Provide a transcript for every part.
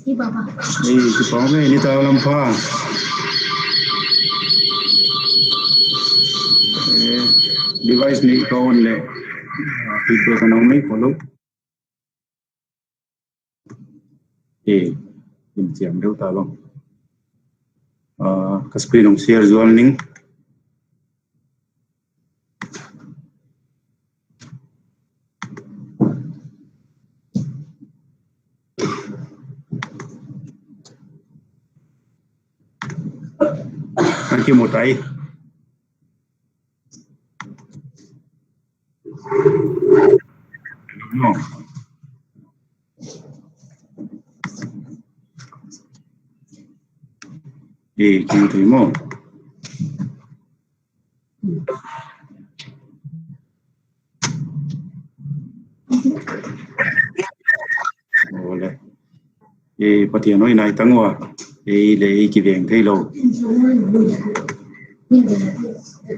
Hi baba. Cái bóng này đi tao làm pha. Device này có ổn lệ. Feedback nó mấy follow. Tìm kiếm đâu ta bang. Cái screen ông share zual ning. Anh kia một tay. No. Kêu thấy mo. Oleh. Patihan noi nai tangwa. Le ki veng thei lo.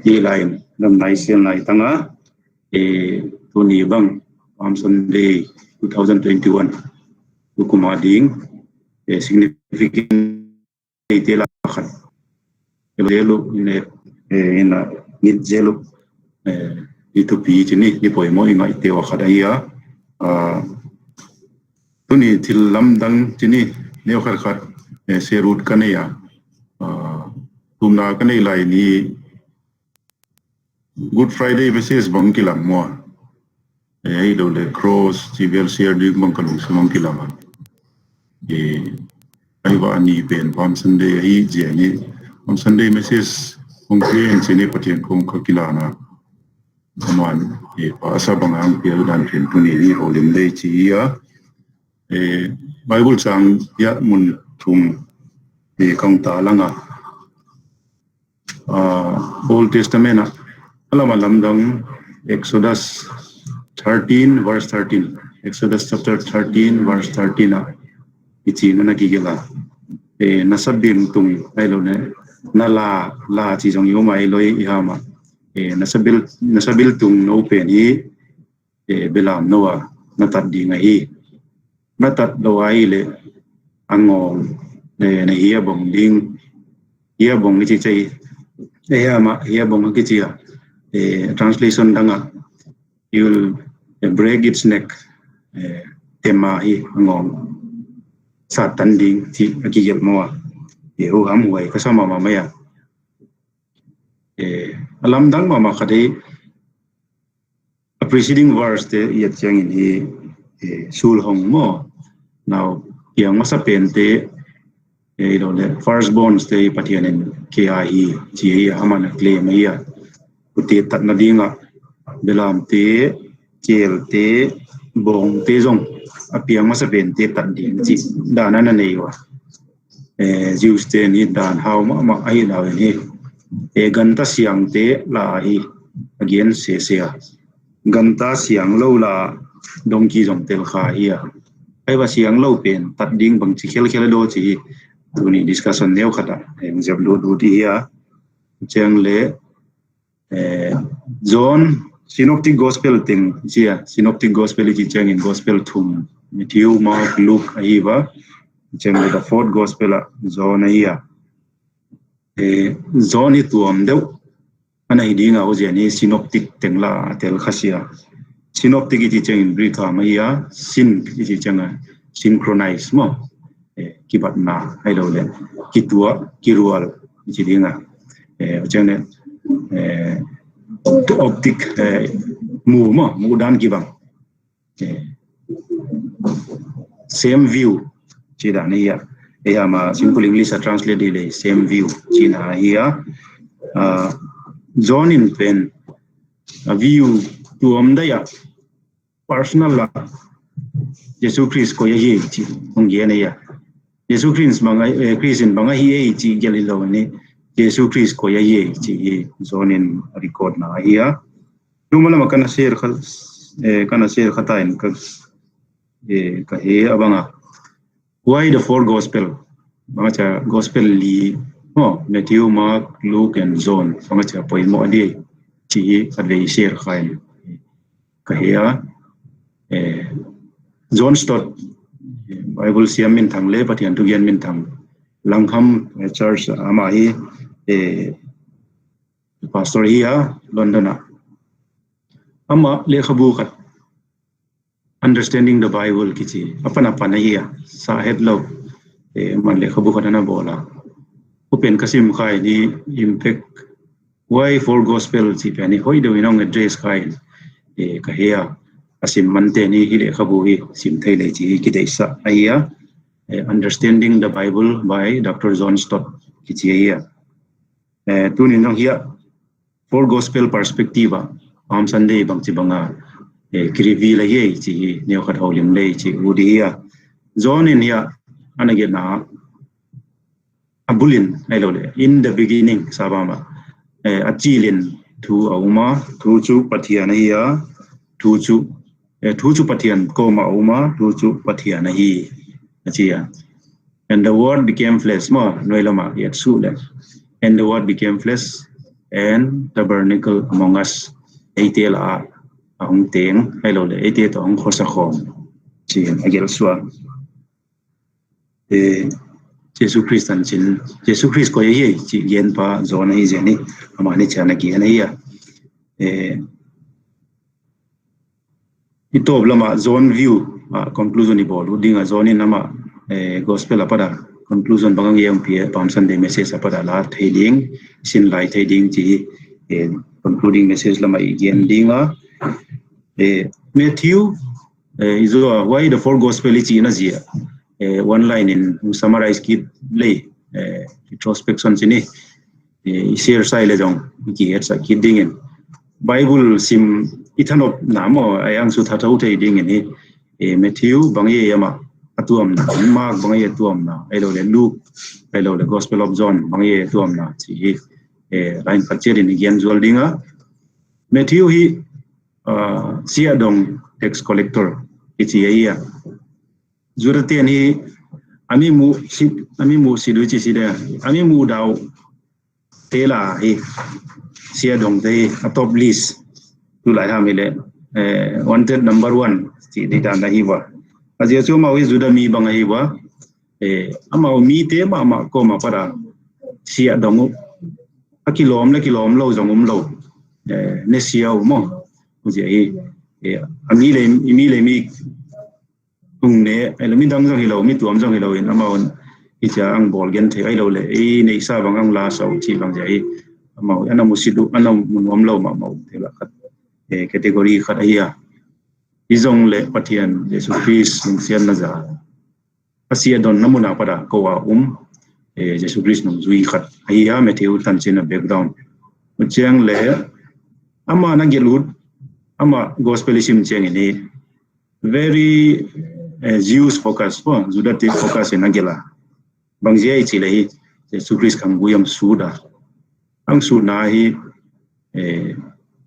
Line năm nay xem lại tăng á Tony bang Palm Sunday 2021 Ukuma ding significant tela khat lelo ne ina nit jelo itu pi chini ni poi mo ingai te wa khada ya Tony thil lam dang chini ne khar khat se root kanaya tumna kanai lai ni Good Friday basis bang kilang mo ai do le cross civil share di bang kalung samang kilang ai wa ni pen Palm Sunday ai je ni Palm Sunday basis kong kien sini patien kong kakilana man pa sa bang ang pial dan pen tuni ni holim dei chi ya Bible sang ya mun thum kang ta langa Old Testament Alam dang Exodus 13 verse 13 Exodus chapter 13 verse 13 ichi na nagigila nasabim tung ailo ne nala la chi jong yo mai loi ihama nasabil tung no pen hi belam noa natat di ngai natat do ai le angong ne hiya bong ding hiya bong chi chei hiya bong ki chi translation danga you'll break its neck tema hi ngom satan ding ti akigel moa ho ham huai kasama mama ya alam dang mama khade a preceding verse te yat chang in hi sul hong mo now yang masa pente do le first born te patianen KI chi amana claim ya uti tat na dinga belam te kel te bong te jong apiang masa ben te tat ding chi dana na nei wa Jews te ni dan how ma ai la ni ganta siang te la hi again se ganta siang lo la dongki jong tel kha hi ai ba siang lo pen tat ding bang chi khel do chi tuni discussion neu khata em jab do ti ya chang le John Synoptic Gospel thing, Synoptic Gospel is chang in Gospel thum. Matthew, Mark, Luke, Aiva, chang the fourth Gospel John aiya. John itu amdeu, ana hidinga ojani Synoptic thing la tel khasia. Synoptic is chang in Brita maya, sin is chang synchronize mo. Kibat na hello le, kitua kirual is hidinga. Chang optic mu dan gibang same view chida ni ya ma simple English translate le same view china here John in pen a view to ya personal la Jesus Christ ko ye chi ong ye ne ya Jesus Christ manga Christian banga hi chi gelilo ni Jesus Christ ko ye chi John in record na here Lumala makana share khata in ka he abanga why the four gospel banga gospel li Matthew, Mark, Luke and John banga cha poi mo adi chi advei share khain ka he John stot Bible siam min thang le pathian tu gen min thang langham church ama hi pastor hi London ama le khabu khat understanding the Bible kichi apana hi sa het lo man le khabu khat na bola open kasim khai ni impact why for gospel chi pani hoi do inong address khai ka hia asim mante ni hi le khabu hi sim thei le chi ki dei sa aya understanding the Bible by Dr. John Stott kichi aya tu ni nong hia for gospel perspective am Sunday bang chi banga krivi la ye chi neo khat holim le chi udia John in ya anage na abulin ailole in the beginning sabama achilin thu auma thu chu pathian hiya thu chu pathian koma auma thu chu pathian hi achia and the word became flesh ma noilama yet su le and the word became flesh and tabernacle among us eitela ang teng ailole eite to ang khosa khom chi agel swa Jesus Christ an chin Jesus Christ ko ye chi gen pa zona hi jeni amani chana ki ana ya ito blama zone view conclusion ibol udinga zone nama gospel apada conclusion bangang yem pie pam Sunday message apada la thading sin lai thading chi concluding message lama igen dinga Matthew is why the four gospel is in Asia one line in summarize kit lay introspection sini share sai le jong ki et sa kit ding in Bible sim ithanop namo ayang su thatau thei ding ni Matthew bangi yama atuam na Mark bangi atuam na elo le Luke elo le Gospel of John bangi atuam na chi line picture ni gen jol dinga Matthew hi sia dong tax collector ichi ya Zurate ni ami mu sidu chi sida ami mu dau tela hi sia dong te top list tu lai ha mile wanted number 1 chi data na hi wa azia chu ma wi zuda mi bang hi wa ama mi te ma ko ma para sia dong kilom lo jong lo ne sia mo ji ami le mi ne elmi dang jang hilo mi tuam jang hilo in amon icha ang bol gen the ai lo le nei sa bang ang la sau chi bang jai amau ana musidu ana munom lo ma mau the la khat category khat ai ya izong le pathian Jesus Christ ning sian na za asia don namuna pada ko wa Jesus Christ nong zui khat ai ya Matthew tan chen background chang le ama na gelut ama gospelism cheng ni very Jews focus Judaic focus in Angela Bangjai Chile Jesus Christ kang buyam suda ang suna hi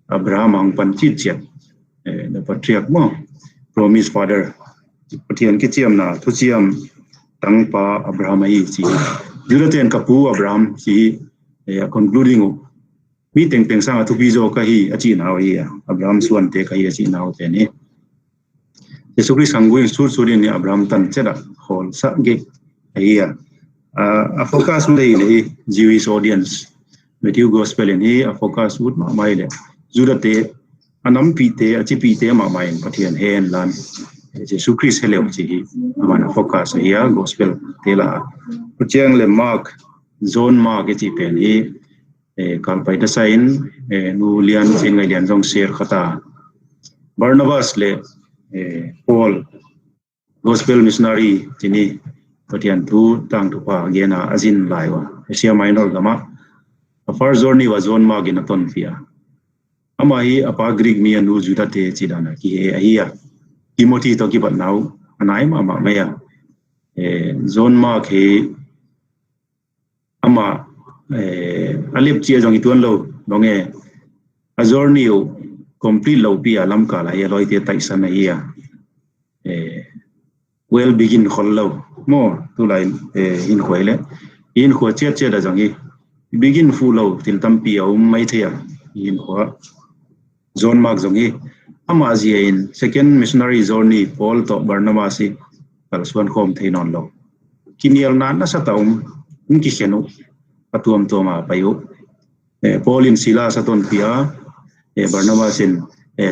Abraham ang panchit the patriarch mo promise father pathian ki chiam na thu chiam tang pa Abraham ai chi Judaic kapu Abraham chi concluding mi teng sang thu bi jo ka hi achi na hi Abraham suan te ka hi achi na te ni Jesus Christ angui sur ni Abraham tan cheda hol sa ge aya a focus le Jewish audience Matthew gospel ni a focus would ma mai le judate anam pite achi pite ma mai pathian hen lan Jesus Christ hello chi mana focus ya gospel tela pucheng le Mark John Mark chi pe ni kalpai da sain nu lian chengai lian jong share khata Barnabas le Paul gospel missionary tini patian thu tang thu pa gena azin laiwa Asia Minor lama a far journey was on magin aton fia ama hi apa Greek mi anu juda te chidana ki he ahia Timothy to ki bat now anai ma maya John Mark he ama alip chia jong itun lo donge a journey complete lo pia lam kala ya loi te taisan ya well begin khollo mo tu lai in khoile in kho che da jangi begin fu lo til tam pi au mai thia in kho John Mark jangi ama in second missionary journey Paul to Barnabas kal suan khom thei non lo kinial nan na sa taum ki khenu atuam to ma payu Paulin sila sa ton pia Barnabas in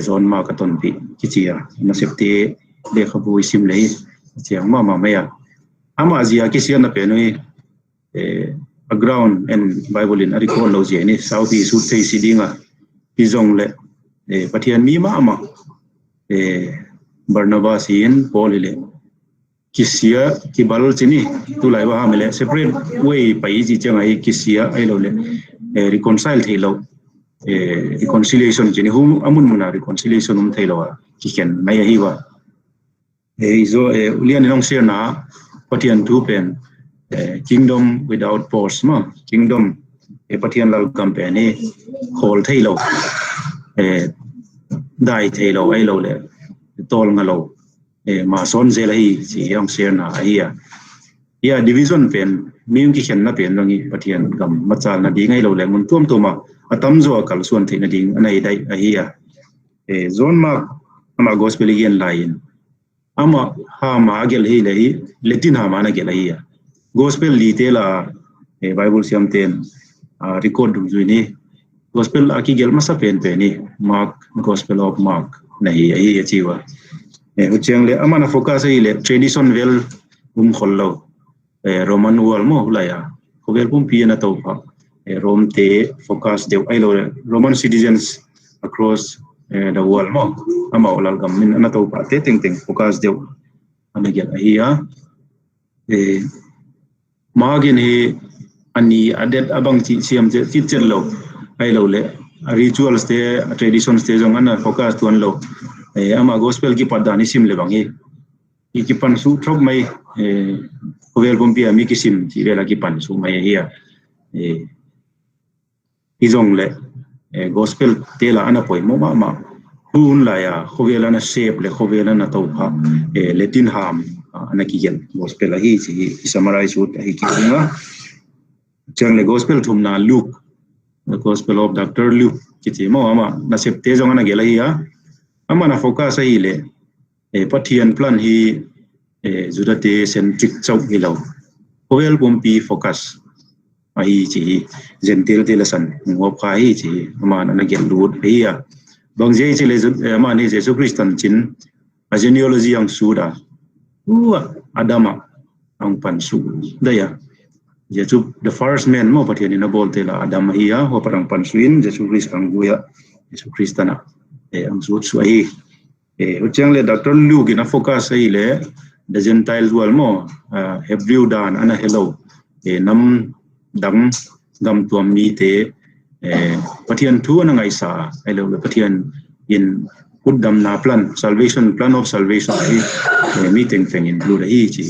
zon ma ka ton pi kichia na septe de khabu sim lei chiang ma maya ama azia kisia na pe noi a ground and Bible in arikon lo je ni saudi su thei sidinga pizong le pathian mi ma ama Barnabas in Paul le kisia ki balol chini tu lai wa hamle separate way pai ji chang ai kisia ai lo le reconcile thei lo reconciliation chini hum amun muna reconciliation thei lo ki ken mai hi wa izo ulian long share na pathian tu pen kingdom without pause ma kingdom pathian lal company hol thei lo dai thei lo ai lo le tol nga lo ma son zel hi si yong share na ya division pen mium ki khen na pen longi pathian gam machal na di ngai lo le mun tum tuma atam zo kal suan theina ding anai dai ya zone ma ama gospel again line ama ha ma gel hi le letin ha ma na gel ya gospel li te la bible siam ten record du ni gospel aki gel ma sa pen pe ni mark gospel of mark nahi ai achiwa ucheng le amana focus ai le tradition well khollo roman wall mo hulaya khovel pum pi na to pa rom te focus de ai lo roman citizens across the world mo ama olal gam min na to pa te teng focus de ana gel ahia magin he ani adet abang chi siam je kitchen lo ai lo le rituals te traditions te jong ana focus tuan lo ama gospel ki padani sim le bangi ki pan su throk mai khovel bom pia mi ki sim ti vela ki pan su mai hia izong le gospel te la ana poi mo ma hun la ya khovel ana shape le khovel ana to pha letin ham ana ki gel gospel hi chi summarize ut hi ki nga chang le gospel thum na Luke the gospel of Dr. Luke ki chi mo ama na sep te jong ana gel hi ama na focus ai le pathian plan hi judate centric chau hilau khovel bom pi focus ai chi gentle te lasan ngop kha hi chi ama na gel lut hi bang je chi le ama ni Jesus Christian chin a genealogy ang suda adama ang pansu daya Jesus the first man mo pathian ina bolte la adam hiya ho parang pansuin Jesus Christ ang guya Jesus Christana ang suot suai uchang le Dr. Luke ina focus ai le the Gentiles wal mo Hebrew dan ana hello nam dam gam tuam mi te pathian thu na ngai sa hello le pathian in udam na plan salvation plan of salvation meeting thing include hi chi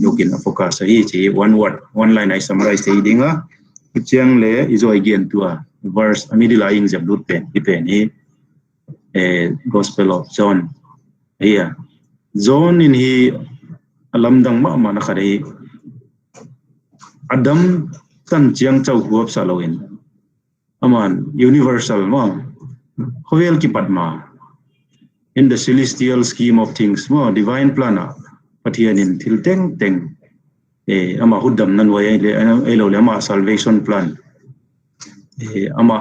looking a focus hi chi one word one line I summarize the dinga uchang le izo again to a verse amidila jab lut pen hi gospel of John here John in he alamdang ma na khare adam tan chiang chau huap saloin aman universal ma khovel ki padma in the celestial scheme of things mo divine plan pathian in thil teng ama hudam nan wai le lo le ma salvation plan ama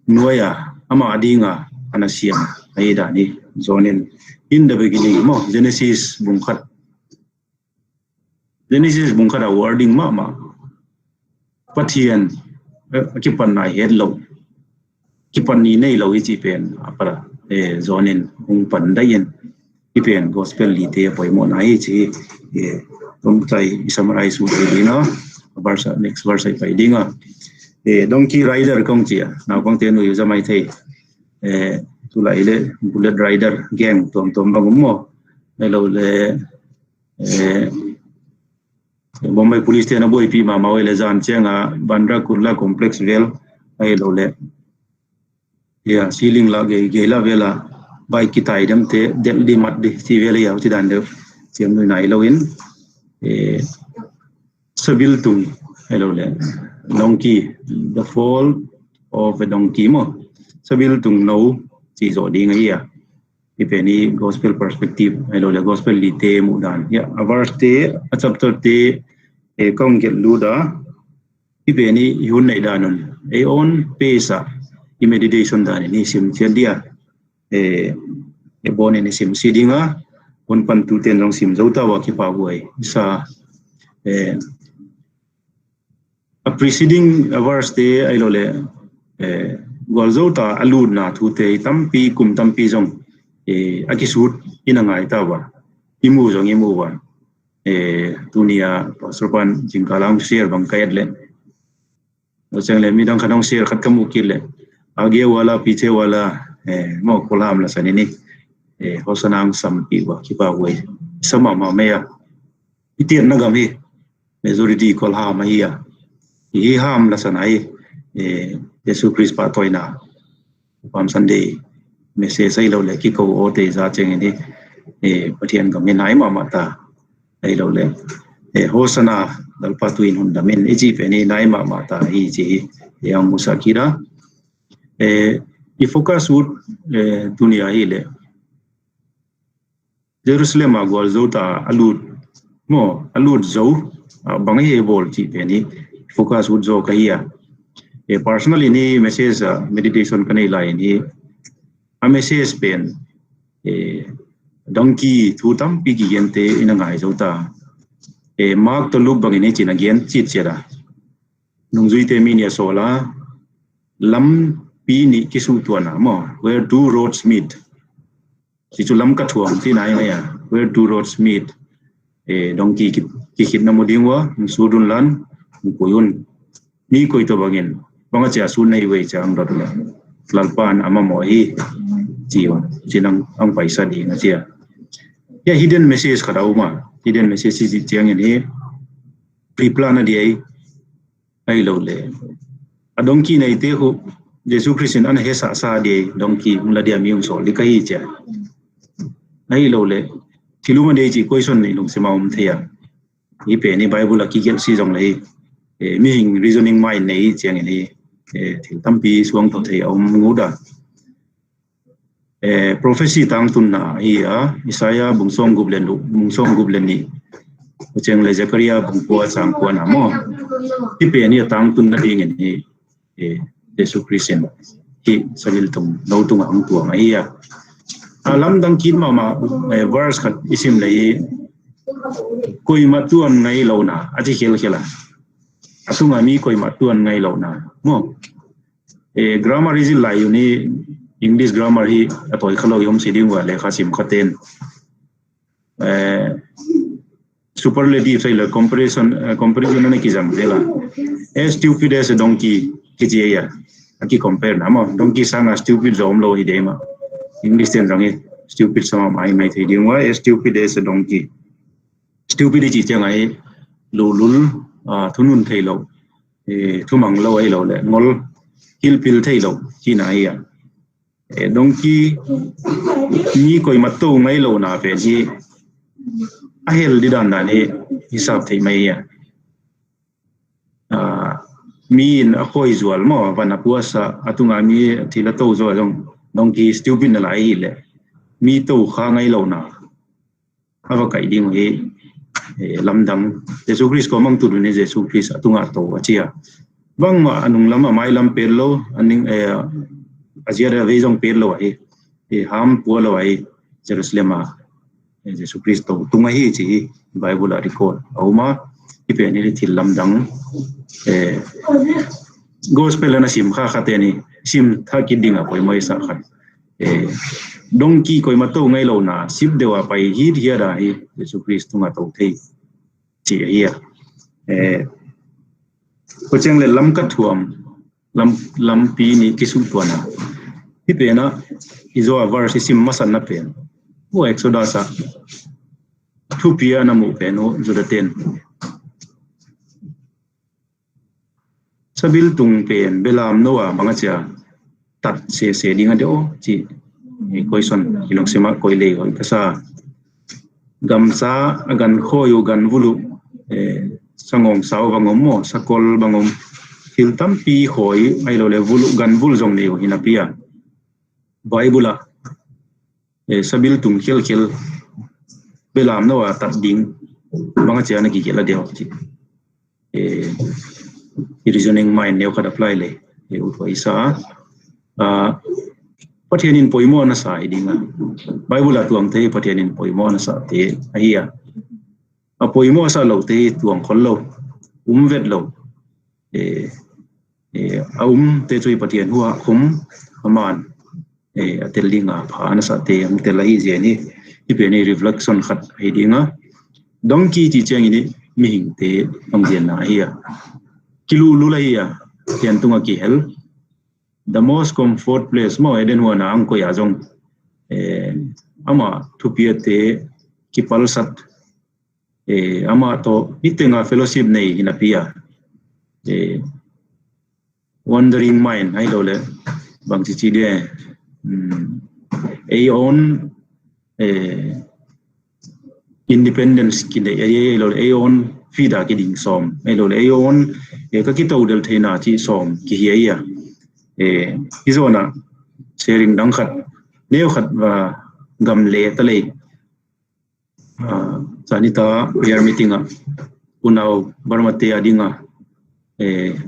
noya ama adinga anasiam aida ni zonin in the beginning mo Genesis bungkhat a wording ma pathian kipan na head lo kipan ni nei lo ichi pen apara zonin ung pan dayen ipen gospel li te poi mo na chi tom tai summarize u de na verse next verse ai pai dinga donkey rider kong chia na kong te no yu jamai thei tu lai le bullet rider gang tom bangum mo hello le Bombay police te na boy pi ma mawe le zan chenga Bandra Kurla complex vel hello le ya ceiling la ge la vela bai ki tai dam te del di mat di ti vela ya ti dan de chem nai lo in sabil tung hello le donkey the fall of a donkey mo sabil tung no chi zo ding ya ipeni gospel perspective ai lo le gospel li te mu dan ya verse te a chapter te e kong get luda ipeni yun nei danon e on pesa i meditation dan ni sim chen dia e bon ni sim sidinga on pan tu ten rong sim zauta wa ki pa buai sa a preceding verse te ai lo le gol zauta alud na thu te tampi kum tampi jong akisut inangai tawa imu jong imu wa dunia pasropan jingkalang share bang kayat le chang le midang khanong share khat kamu kile age wala piche wala mo kolam la sanini hosanang sampi wa kipa we sama ma meya itian nagami majority kol ha ma hiya hi ham la sanai Jesus Christ pa toina pam Sunday message ai lo le ki ko o te za cheng ni pathian ga min ai ma ta ai lo le hosana dal patuin hon damin eji pe ni nai ma ta hi ji yang musakira i focus ut dunia hi le Jerusalem agwal zota alud zo bangai e bol ji pe ni focus ut zo ka hiya personally ni message meditation kanai lai ni a message pen donkey thu tam pigi yente inangai zota mark to look bang ni chin again chit chera nungzui te minia sola lam pi ni kisu tuana mo where two roads meet si chu lam ka thuang ti nai ya where two roads meet donkey ki khit na modingwa sudun lan koyun ni koi to bangin banga cha sun nei we chang dot la lalpan ama mo hi jiwa jinang ang paisa di na chia ya hidden message khadau ma hidden message si chiang ni pre-plan di ai lo le a donkey nei te hu Jesus Christ an he sa di donkey mula dia miung so li kai cha ai lo le thiluma dei chi question nei lung sema thea ni pe ni bible ki gen si jong nei meaning reasoning mind nei chiang ni thil tampi suang tho thei nguda prophecy tang tun na ia Isaiah bungsong gublen ni cheng le Zechariah bungpo sang ko na mo ti pe ni tang tun na ding ni Jesus Christ hi salil tum no tung ang tuang ia alam dang kin ma verse khat isim lei koi ma tuan ngai lo na aji khela atunga mi koi ma tuan ngai lo na mo grammar is lai uni English grammar hi atoi khalo yom siding wa le khasim khaten superlative sai la comparison na ki jam dela as stupid as a donkey kijiya aki compare na mo donkey sanga stupid zom lo hi dema English ten rangi stupid sama mai thei ding wa as stupid as a donkey stupidity changai lulul thunun thei lo thumang lo ai lo le ngol hil pil thei lo chi na ya donkey ni koi matto ngai lo na pe ji a hel di dan na ni hisab thei mai ya min a khoi zual mo bana puasa atunga mi thila to zo jong donkey stupid na lai le mi to kha ngai lo na ava kai ding he lamdang Jesus Christ ko mang tu ni Jesus Christ atunga to achia bang ma anung lama mai lam perlo aning Asia ve jong perlo ai ham pualo ai Jerusalem Jesus Christ to tunga hi chi Bible record auma ipe ni thil lamdang gospel na sim kha khateni sim tha kidinga koi mai sa khat donkey koi ma to ngai lo na sip dewa pai hi hiara hi Jesus Christ tunga to thei chi hiya ko cheng le lam ka thuam lam pi ni kisu tuana hi pe na izo a verse sim masan na pen o exodus thu pia na mu pe no judaten sabil tung pen belam noa bangacha tat se dinga de o chi question kinok sema koile oi kasa gamsa agan khoyu gan vulu sangong saw bangom mo sakol bangom hiltam pi khoi ai lo le vulu gan vul jong ne hinapia bible sabil tung khel belam na wa tat ding banga chana ki kela deu chi reasoning mind neu kada apply le u to isa pathianin poimo na sa idinga bible atuang te pathianin poimo na sa te ahia a poimo sa lo te tuang khol lo vet lo te chui pathian huwa khum aman atelinga pha na sa te am telai je ni ipeni reflection khat idinga donkey chi chang ini mi hing te am jen na hia kilu lulaia tian tunga ki hel the most comfort place mo eden wana ang ko ya jong ama thupia te ki palsat ama to itenga fellowship nei hinapia wandering mind ai lo le bang chi de own independence ki de lo own fida ki ding som ai lo own ka ki to del theina chi som ki hiya izona sharing dang khat neu khat wa gam le tale sanita prayer meeting a unau barmate adinga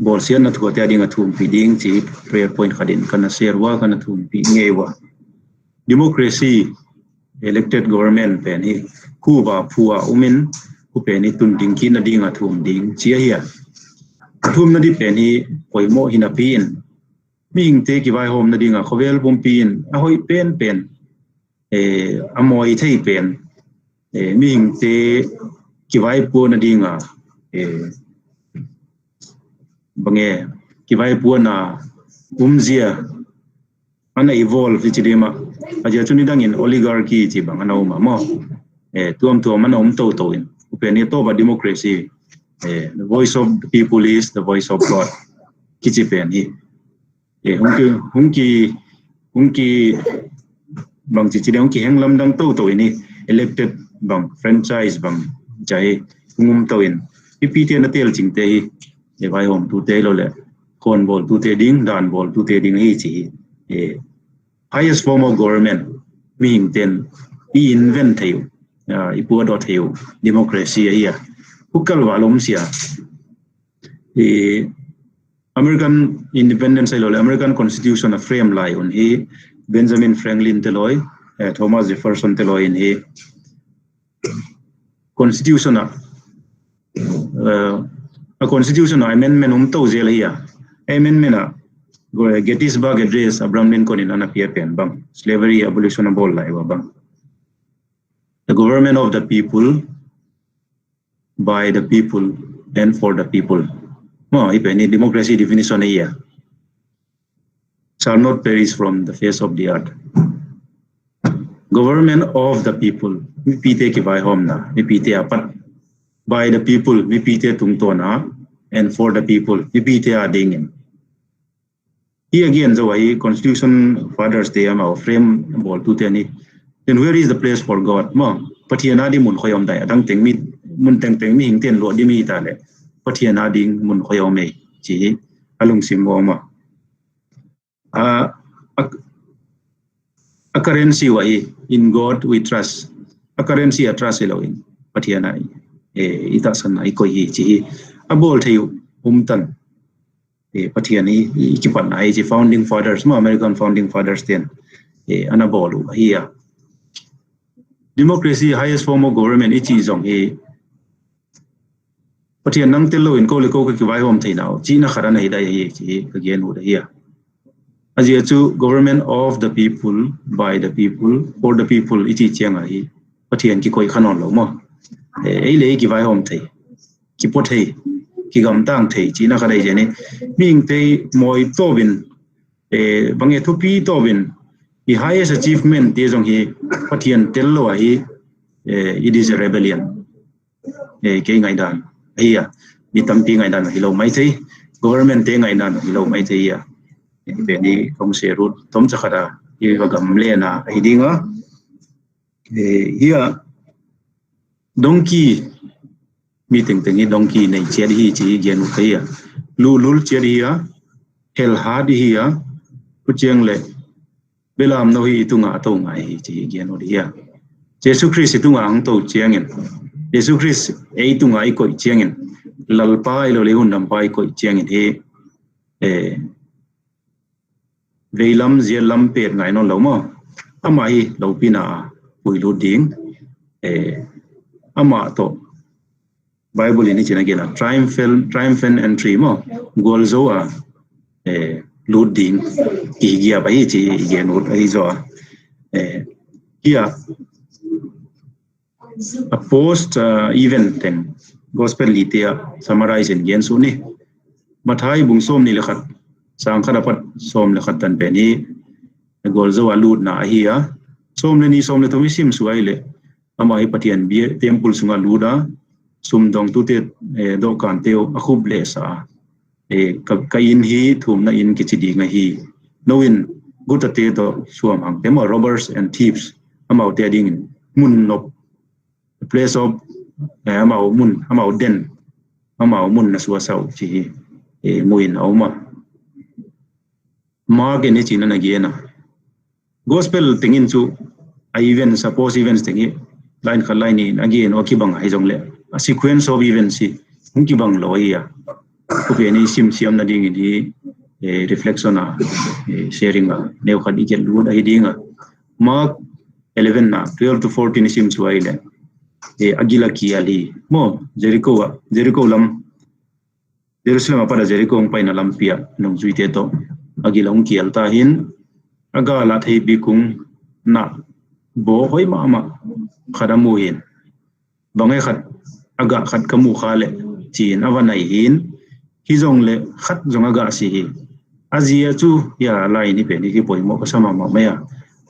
bolsian na thuate adinga thum feeding chi prayer point khadin kana share wa kana thum pi ngewa democracy elected government pen hi ku ba phua umin ku pen ni tun ding ki na dinga thum ding chia hiya thum na di pen hi poimo hina pin ming te ki vai hom na dinga khovel bom pin a hoi pen amoi thei pen ming te ki vai pu na dinga bange ki vai pu na umzia ana evolve chi dema aja chuni dangin oligarchy chi bang ana uma mo tuam ana to in pen to ba democracy the voice of the people is the voice of God ki chi pen hi hungki bang chi dang ki henglam dang to ini elected bang franchise bang jai ngum to in pt na tel ching te e vai hom tu te lo le kon bol tu te ding dan bol tu te ding hi chi highest form of government ming ten invent theu ipu dot theu democracy ya hukal walom sia American independence American Constitution a frame lie on he Benjamin Franklin teloy Thomas Jefferson teloy in he Constitution a Constitution amendment to zel here amendment Gettysburg Address Abraham Lincoln in anapia pen bang slavery abolition ball lai bang the government of the people by the people and for the people if any democracy definition here shall not perish from the face of the earth. Government of the people, mipite ki vai homna, mipite apat by the people, mipite tungtona, and for the people, mipite adingin. Here again, so I Constitution fathers they am our frame ball to teni. Then where is the place for God? Mo, patiana di mun khoyom dai, adang teng mi mun teng mi hing ten lo di mi tale. Patiana ding mun khoyom me, chi alung sim ma. A currency way in God we trust. A currency a trust in patiana itasan ai ko hi chi a bol theu umtan patiani ikipan ai chi founding fathers ma American founding fathers ten ana bolu here democracy highest form of government ichi jong patian nang telo in ko le ko ki vai hom thainao chi na khara nei dai hi chi again u here as you government of the people by the people for the people ichi chang ai pathian ki koi khanon lo mo ei le ki vai hom thei ki po thei ki gam tang thei chi na kha dai je ni ming te moi to bin bange thu pi to bin the highest achievement te jong hi pathian tel lo hi it is a rebellion ke ngai dan ai ni tam pi ngai dan hi lo mai thei government te ngai dan hi lo mai thei ya be ni kom se rut tom cha khara i wa gam le na ai dinga here donkey meeting tengi donkey nei che hi chi gen u thei ya lul che hi ya hel ha di hi ya ku cheng le belam no hi tunga to ngai chi gen odi ya Jesus Christ tunga ang to chiangin Jesus Christ ei tunga ai ko chiangin lalpa ilo le hun nam pai ko chiangin he veilam zielam pe ngai no lo mo ama hi lo pina puilu ding ama to Bible ini china gena triumphant entry mo gol zo a loading igia ba hi chi gen ot ai zo here a post event thing gospel litia summarize in gen su ni mathai bung som ni lekhat sang khada pat som lekhat tan pe ni gol zo a load na hi a som le ni som le thomi sim su ai le ama hi patian bi temple sunga luda sum dong tu te do kan teo a khub le sa ka in hi thum na in kichidi nga hi no in guta te do suam hang te mo robbers and thieves amau te ding mun no place of amau den amau mun na suwa sau chi muin auma ma ge ne china na ge na gospel tingin chu event suppose events tingi line khalai ni again o ki bang hai jong le a sequence of events si ki bang lo ya ko be ni sim na ding ni reflection sharing neu khadi ke lu dai dinga mark 11 na 12 to 14 sim chuai le agila ki ali mo Jericho lam Jerusalem apa da Jericho ong paina lam pia nong zuite to agila ong kial ta hin aga la thei bi kung na bo hoi ma khadamu hin bangai khat aga khat kamu khale chin awanai hin hi jong le khat jong aga si hi azia chu ya lai ni pe ni ki poimo ka sama ma ya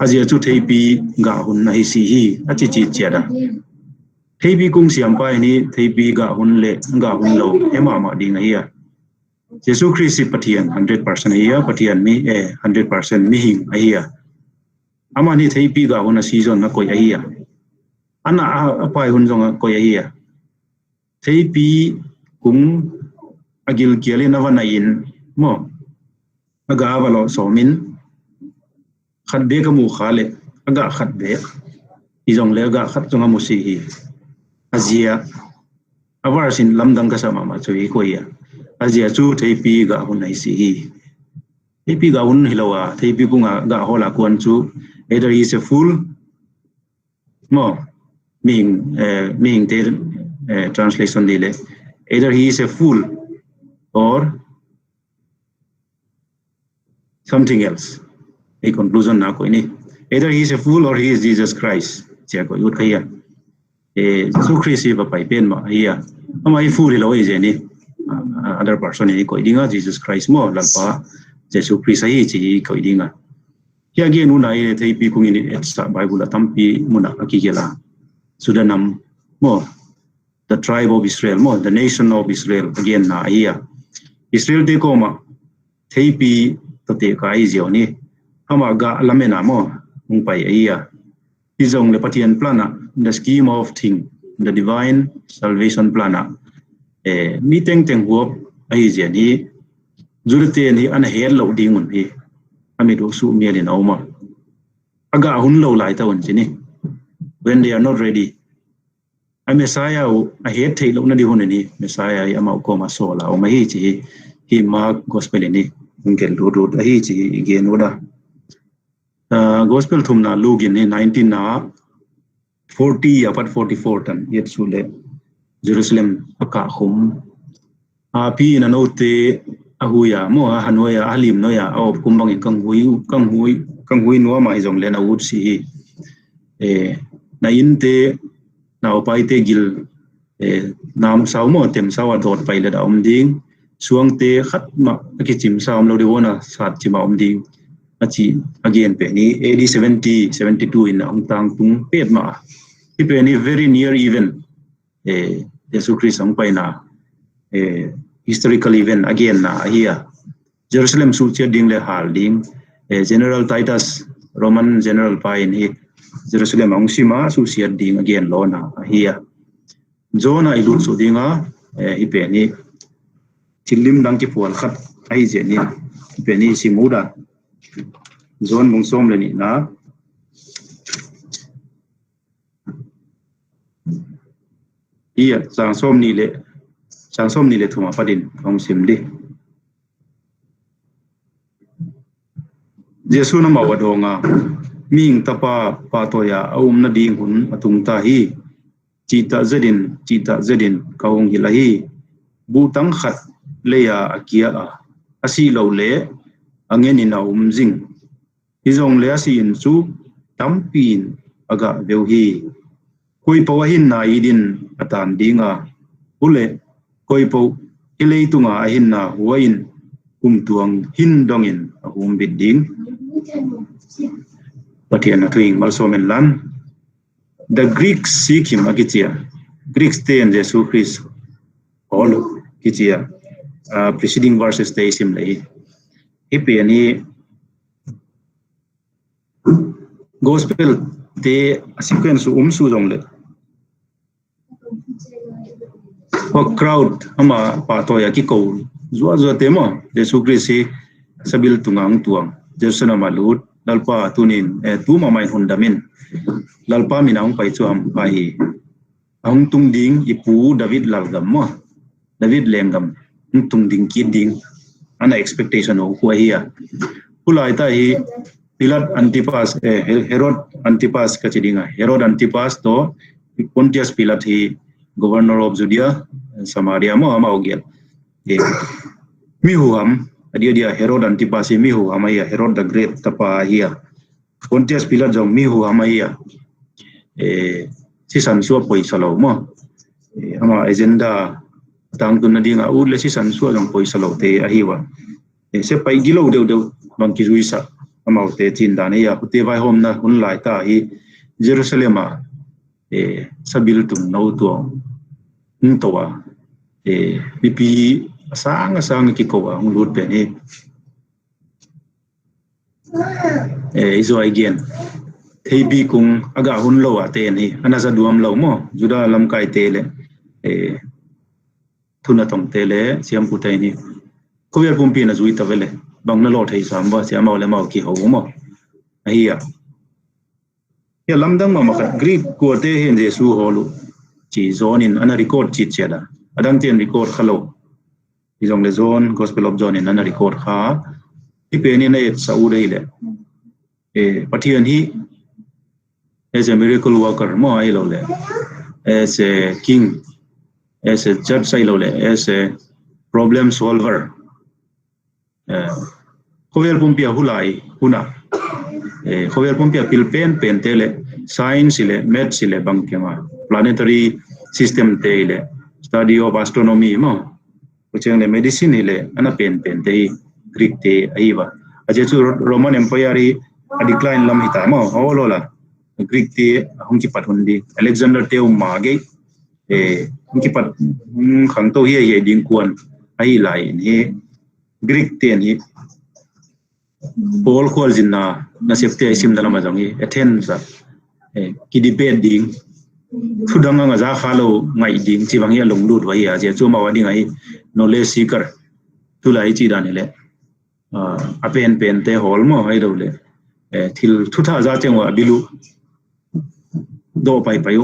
azia chu thei pi ga hun na hi si hi achi chi cheda thei pi kung siam pa ni thei pi ga hun lo ema ma ding hi ya Jesus Christ pathian 100% hi ya pathian mi 100% mi hing hi ya amani thei pi ga hun season na koi hi ya ana apai hun jong koi hi ya thei pi kung agil kiale na wana in mo aga walo somin khat be ka mu khale aga khat be izong le aga khat jonga musi hi azia awar sin lamdang ka sama ma chui ko ya azia chu thei pi ga hun nai si hi thei pi ga hun hilowa thei pi kunga ga hola kwan chu either he is a fool mo meaning te translation dile either he is a fool or something else a conclusion na ko ini either he is a fool or he is Jesus Christ che ko yut khaya Jesus Christ ba pai pen ma hiya ama I fool lo je ni other person ni ko dinga Jesus Christ mo lalpa Jesus Christ ai chi ko dinga ya ge nu nai thei pi kung ini etsa Bible tampi muna akigela sudanam mo the tribe of Israel mo the nation of Israel again na hiya Israel de koma thei pi to te kai zio ni ama ga lamena mo ung pai ia izong le pathian plana the scheme of thing the divine salvation plana mi teng huop ai zia ni zurte ni an her lo ding un hi ami do su mi ni nauma aga hun lo lai ta un chini when they are not ready a Messiah a head thei lo na di hun ni Messiah ama ko ma so la o ma hi chi hi mark gospel ni ngel do hi chi gen oda gospel thumna login ni 19 na 40 apat 44 tan yet sule Jerusalem aka khum pi na note ahuya mo hanoya alim noya au kumbang kang hui no ma jong le na ut si na inte na opai te gil nam saw mo tem sawa dot pai le da ding suang te khat ma ki chim sam lo de wona sat chima ding achi again pe ni AD 72 in ang tang tung pet ma ti pe ni very near even Jesus Christ ang pai na historical event again na here Jerusalem su che ding le hal ding General Titus Roman general pai ni Jerusalem ang sima su sia ding again lo na here Zona ilut su dinga ipe ni chilim dang ki pual khat ai je ni ipe ni simuda zone mung som le ni na iya sang som ni le thuma padin ong sim di Jesu na mawadonga ming tapa patoya aum na ding hun atung ta hi cita zedin kaung hilahi butang khat leya akia a asi lo le angen in jing izong le asi in chu tampin aga veu hi koi pawahin na idin atan dinga ule koi po ilei tunga ahin na huain tuang hin dongin ahum bidding patian na tuing malsomen lan the Greeks seek him agitia Greeks te and Jesus Christ all kitia preceding verses te sim lei ipi ani gospel te sequence su jong le crowd ama patoya ki ko zo te mo Jesus Christ sabil tungang tuang Jerusalem alut lalpa tunin tu ma mai hundamin lalpa minang pai chuam pai ang tung ding ipu David lalgam mo David lengam tung ding ki ding ana expectation ho ko hiya pulai ta hi Pilate Antipas Herod Antipas ka chidinga Herod Antipas to Pontius Pilate hi governor of Judea Samaria mo ama ogel mi huam dia Herod Antipas mi hu amaya Herod the Great tapa hiya Pontius Pilate jong mi hu amaya si san suwa poi salo mo ama agenda tang tun na dinga ule si san suwa jong poi salo te ahiwa se pai gilo de bang ki ruisa ama te tin dane ya te vai hom na hun lai ta hi Jerusalem sabil tum no to ntowa pipi asang ki ko ang lut pe ni izo again theibi kung aga hun lo ate ni anaza duam lo mo juda lam kai tele thuna tong tele siam putai ni kower pumpi na zui tavele bang na lo thei sam ba siam le mau ki ho mo ahia ya lamdang ma makat greek ko te hen jesu holu chi zonin ana record chi cheda adang ten record khalo izong le zone gospel of john in ana record kha ipeni na et saure ile pathian hi as a miracle worker mo ai lo le as a king as a judge ai lo le as a problem solver khower pumpia hulai huna khower pumpia pilpen pentele science ile maths ile bangkema planetary system te ile study of astronomy mo kucheng le medicine ile ana pen te Greek te aiwa aje chu Roman Empire a decline lam hita mo holola Greek te hongki pathundi Alexander te umage hongki pat khang to hi ding kuan ai lai ni Greek te ni Paul khol jinna na sefte isim dala majangi Athens ki debate ding thudanga nga za khalo ngai ding chiwangi long lut wa ya je chu mawadi ngai knowledge seeker tulai chi dan le apen pen te hol mo ai do le thil thutha za chengwa bilu do pai payu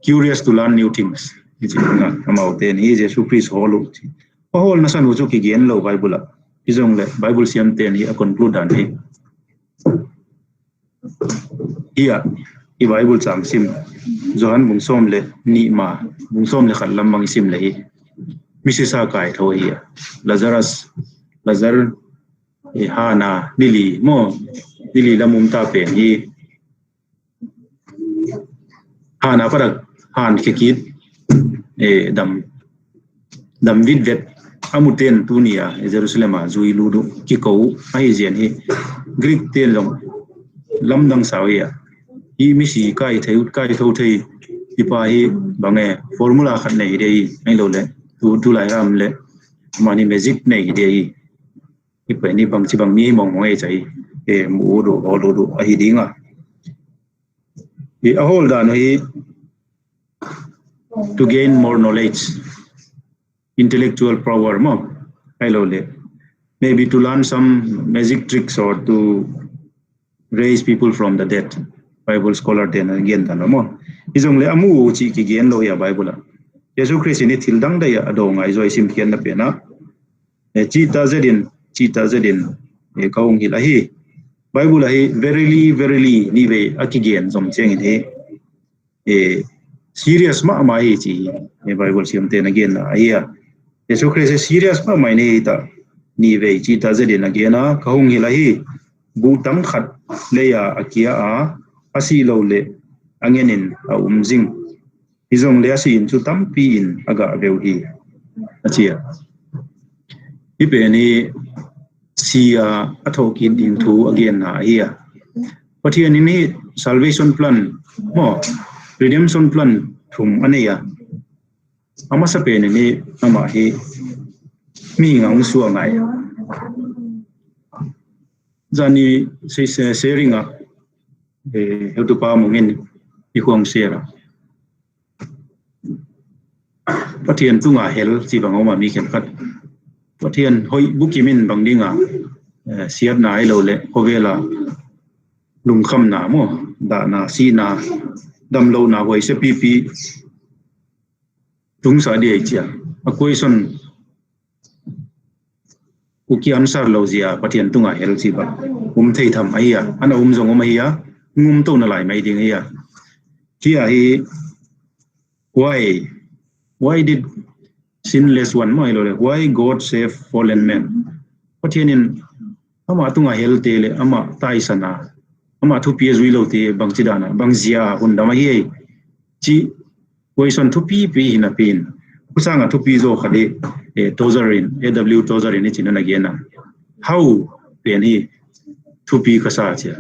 curious to learn new things ichina amau te ni je supris holu hol na san uchu ki gen lo bible izong le bible siam te ni a conclude dan hi ia i bible chang sim johan bungsom le ni ma bungsom le khalam mang sim le hi misisa kai tho hi lazar hana lili lamum ta pe ni hana parak han khikit dam vid vet amuten tunia Jerusalem zui ludu ki ko ai jen hi Greek te long lamdang sawiya hi misi kai tho thei ipa hi bange formula khat nei dei ai lo le tu lai ram le mani magic nei dei ipa ni bang chi bang mi mong ngai chai mu do ai dinga the whole dan hi to gain more knowledge intellectual power mo ai lo le maybe to learn some magic tricks or to raise people from the dead. Bible scholar then again tan mo. Isong le amu chi ki gen lo ya Bible. Yesu Christ ni thil dang da ya adong ai zoi sim kian na pe na. Chi ta zedin e kaung hi la hi. Bible hi verily ni ve akigen som cheng hi. E serious ma mai chi e Bible sim ten again na ya. Yesu Christ serious ma mai ni ta ni ve chi ta zedin again na kaung hi la hi. Bu tam khat le ya akia a asi lo le angenin a umjing izong le asi in chu tam pi in aga veu hi achia ipe ni sia athokin ding thu again na hi pathian ni salvation plan mo redemption plan thum aneya ama sa pe ni ama hi mi ngang suwa ngai zani se sharinga heu tu pa mungin i huang sera pathian tunga hel chi bangoma mi khem khat pathian hoi bukimin bangdinga siat na ai lo le hovela lung kham na mo da na si na dam lo na hoi se pi tung sa di chia a question uki answer lo zia pathian tunga hel chi ba thei tham ai ya ana zong ma ya ngum to na lai mai ding ya kia hi why did sinless one mo lo why God save fallen man pathian in ama tunga hel te le ama tai sana ama thu pi zui lo te bang chi dana bang zia hun da ma hi chi question thu pi hina pin kusanga thu pi zo khade tozarin aw tozarin ni chinan again na how pen hi thu pi kasa cha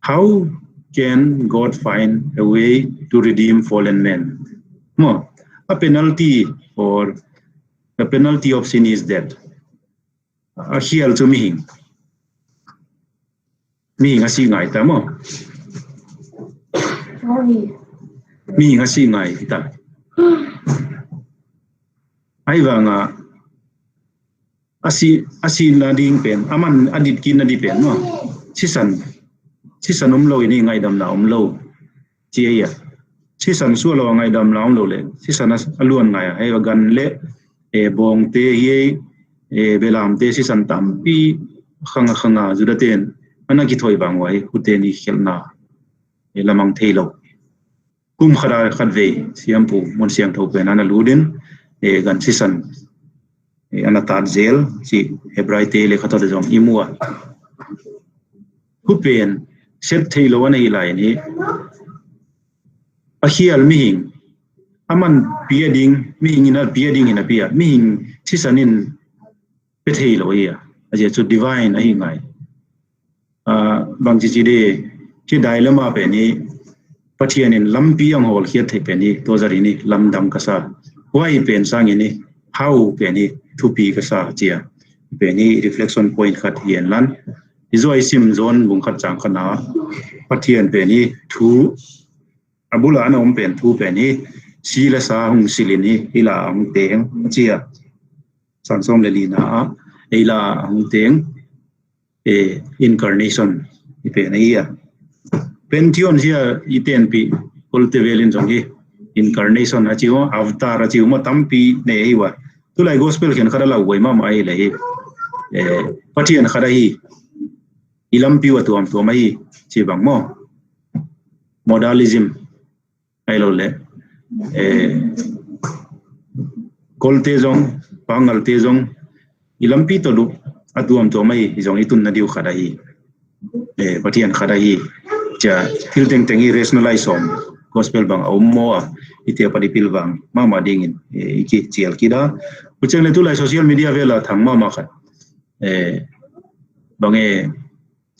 how can God find a way to redeem fallen men? Mo, a penalty or the penalty of sin is death. Hial to mihing asi ngai ta mo. Mihing asi ngai ta. Ai wa nga asi na ding pen aman adit kin na di pen mo. Sisan lo ini ngai dam na lo chia ya sisan su lo ngai dam la lo le sisan aluan ngai ai gan le e bong te ye e belam te sisan tam pi khanga judaten ana ki thoi bang wai huteni khelna e lamang theilo kum khara khatve siampu mon siang tho pen ana ludin e gan sisan e ana tat zel si hebrai te le khato de jong imua hupen set thailo ana ilai ni ahial mihing aman piading mihing ina piading ina pia mihing sisanin pethailo ya aje chu divine ahi ngai bangji de chi dilemma pe ni pathianin lampi ang hol khiat thei pe ni tozari ni lamdam kasa why pen sang ni how pe ni thupi kasa chia pe ni reflection point khat yen lan izoi sim zone bung khat chang khana pathian pe ni thu abula na pen thu pe ni sila sa hung silini ila ang teng chia sansom le lina ila ang teng incarnation ipe na iya pention sia iten pi cultivelin jongi incarnation achiwo avatar achiwo mo tampi ne iwa tulai gospel khen khara la wai ma mai le pathian khara hi ilampi wa tuam to mai chi bang mo modalism ai lo le kolte jong pangal te jong ilampi to lu atuam to mai jong itun na diu khada hi pathian khada hi cha thil teng tengi rationalize om gospel bang mo ite padi pil bang mama dingin iki chial kida pucheng le tu lai social media vela thang mama khat bange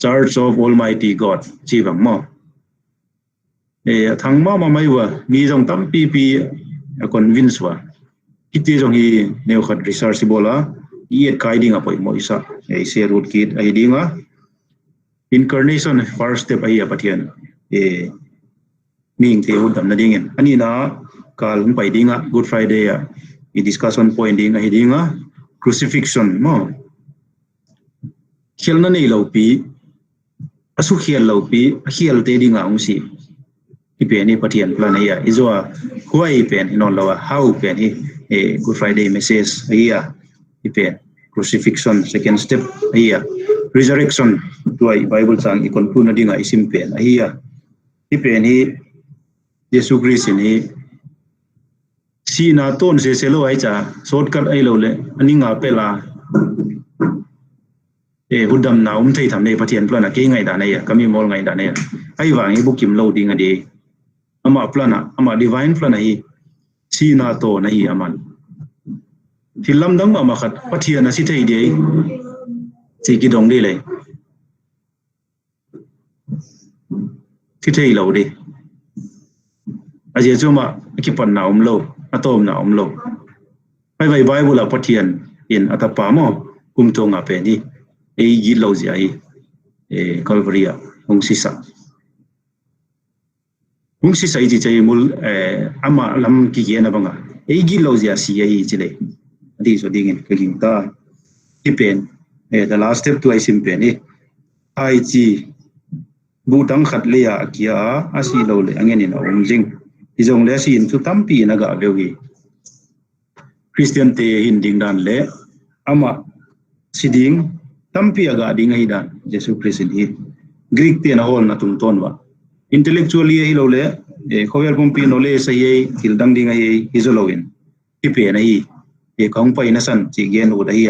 Church of Almighty God chi bang mo thang mama mai wa mi jong tam pi convince wa kiti jong hi neo khat research bola yet guiding apoi mo isa se root kit ai dinga incarnation first step ai apathian ning te udam na dingen ani na kal pai dinga Good Friday i discussion point dinga hi dinga crucifixion mo khiel na nei lo pi asu khiel lo pi khiel te dinga ong si ipen ni pathian plan ya izwa huai pen inon lawa how pen hi Good Friday message ya ipen crucifixion second step ya resurrection tuai Bible sang ikon puna dinga isim pen ya ipen hi Yesu Christ ni si na ton se selo ai cha shortcut ai lo le ani nga pela hudam na thei tham nei pathian plan ke ngai da nei kami mol ngai da nei ai wangi bukim lo ding adi ama plana ama divine plana hi si na to na hi aman thilam dang ma khat pathian si thei dei chi ki dong di le si thei lo di aje chuma ki pan na lo atom na lo pai vai Bible a pathian in atapa mo kum to nga pe ni gi lo ji ai Calvary hong sisa hung si sai ji chai mul ama lam ki ge na banga gi lo ja si ai chi le adi so ding in king ta ipen the last step to I sim pen ni ai chi bu dang khat le ya kia asi lo le angen in ong jing izong le si in chu tampi na ga bewi Christian te hin ding dan le ama siding tampi aga ding ai dan Jesus Christ hi Greek te na hol na tum ton wa intellectually hi lo le khower pompi knowledge sai ei hildang ding ai izolowin ipe na hi kong pai na san chi gen u da hi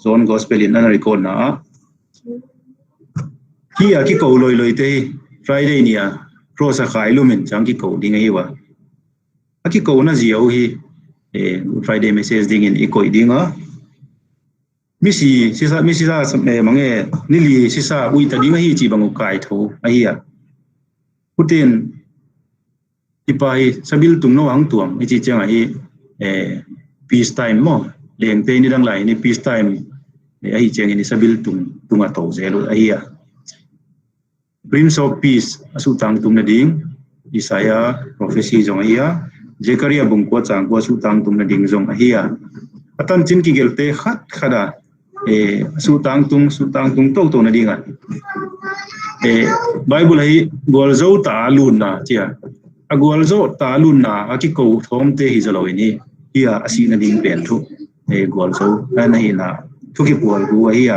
John gospel in na record na hi ki ko loi loi te Friday nia cross a khai lumin chang ki ko ding ai wa ki ko na ziau hi Friday message ding in ikoi dinga misi sisa mange nili sisa ui ta dinga hi chi bangu kai tho ai Putin ipai sabil tung no ang tuam ichi chang ai peace time mo leng te ni dang lai ni peace time ai chang ni sabil tunga to zelo ai Prince of Peace asu tang tung na ding Isaiah prophecy jong ai Zechariah bung ko chang ko asu tang tung na ding jong ai atan chin ki gelte khat khada su tang tung to na dinga Bible hi golzo ta lun na chia agolzo ta lun na aki ko thom te hi zalo ni hiya asi na ding pen thu golzo na hi na thuki pol gu hiya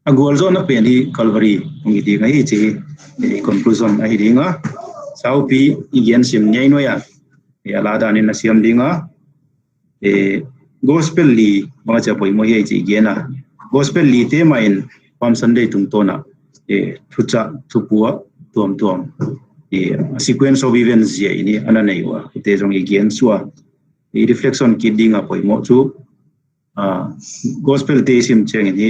agolzo na pen hi Calvary ngi ti ngai chi conclusion ai dinga saupi igen sim nyai no ya la da ni na siam dinga gospel li ma cha poi mo ye chi gena gospel li te main Palm Sunday tung to na thucha thupua tuam sequence of events ye ini ana nei wa te jong again suwa reflection kidding a poi mo chu gospel te sim cheng ni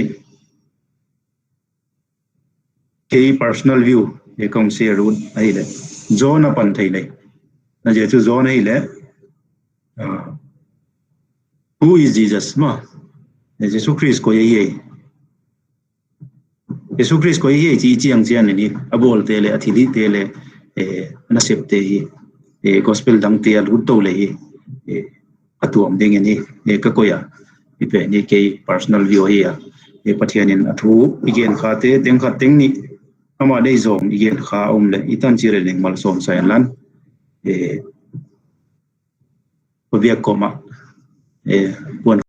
ke personal view kong share road ai le zona pan thai le na je chu zona ai le who is Jesus ma Jesus Christ ko ye Jesus Christ ko ye chi chiang chian ni abol te le athili te le na sep te gospel dang te al to le atuam ding ni ka ko ya ipe ni ke personal view ya pathianin athu igen kha te teng kha teng ni ama dei zom igen kha le itan chire ling mal som sai lan obia koma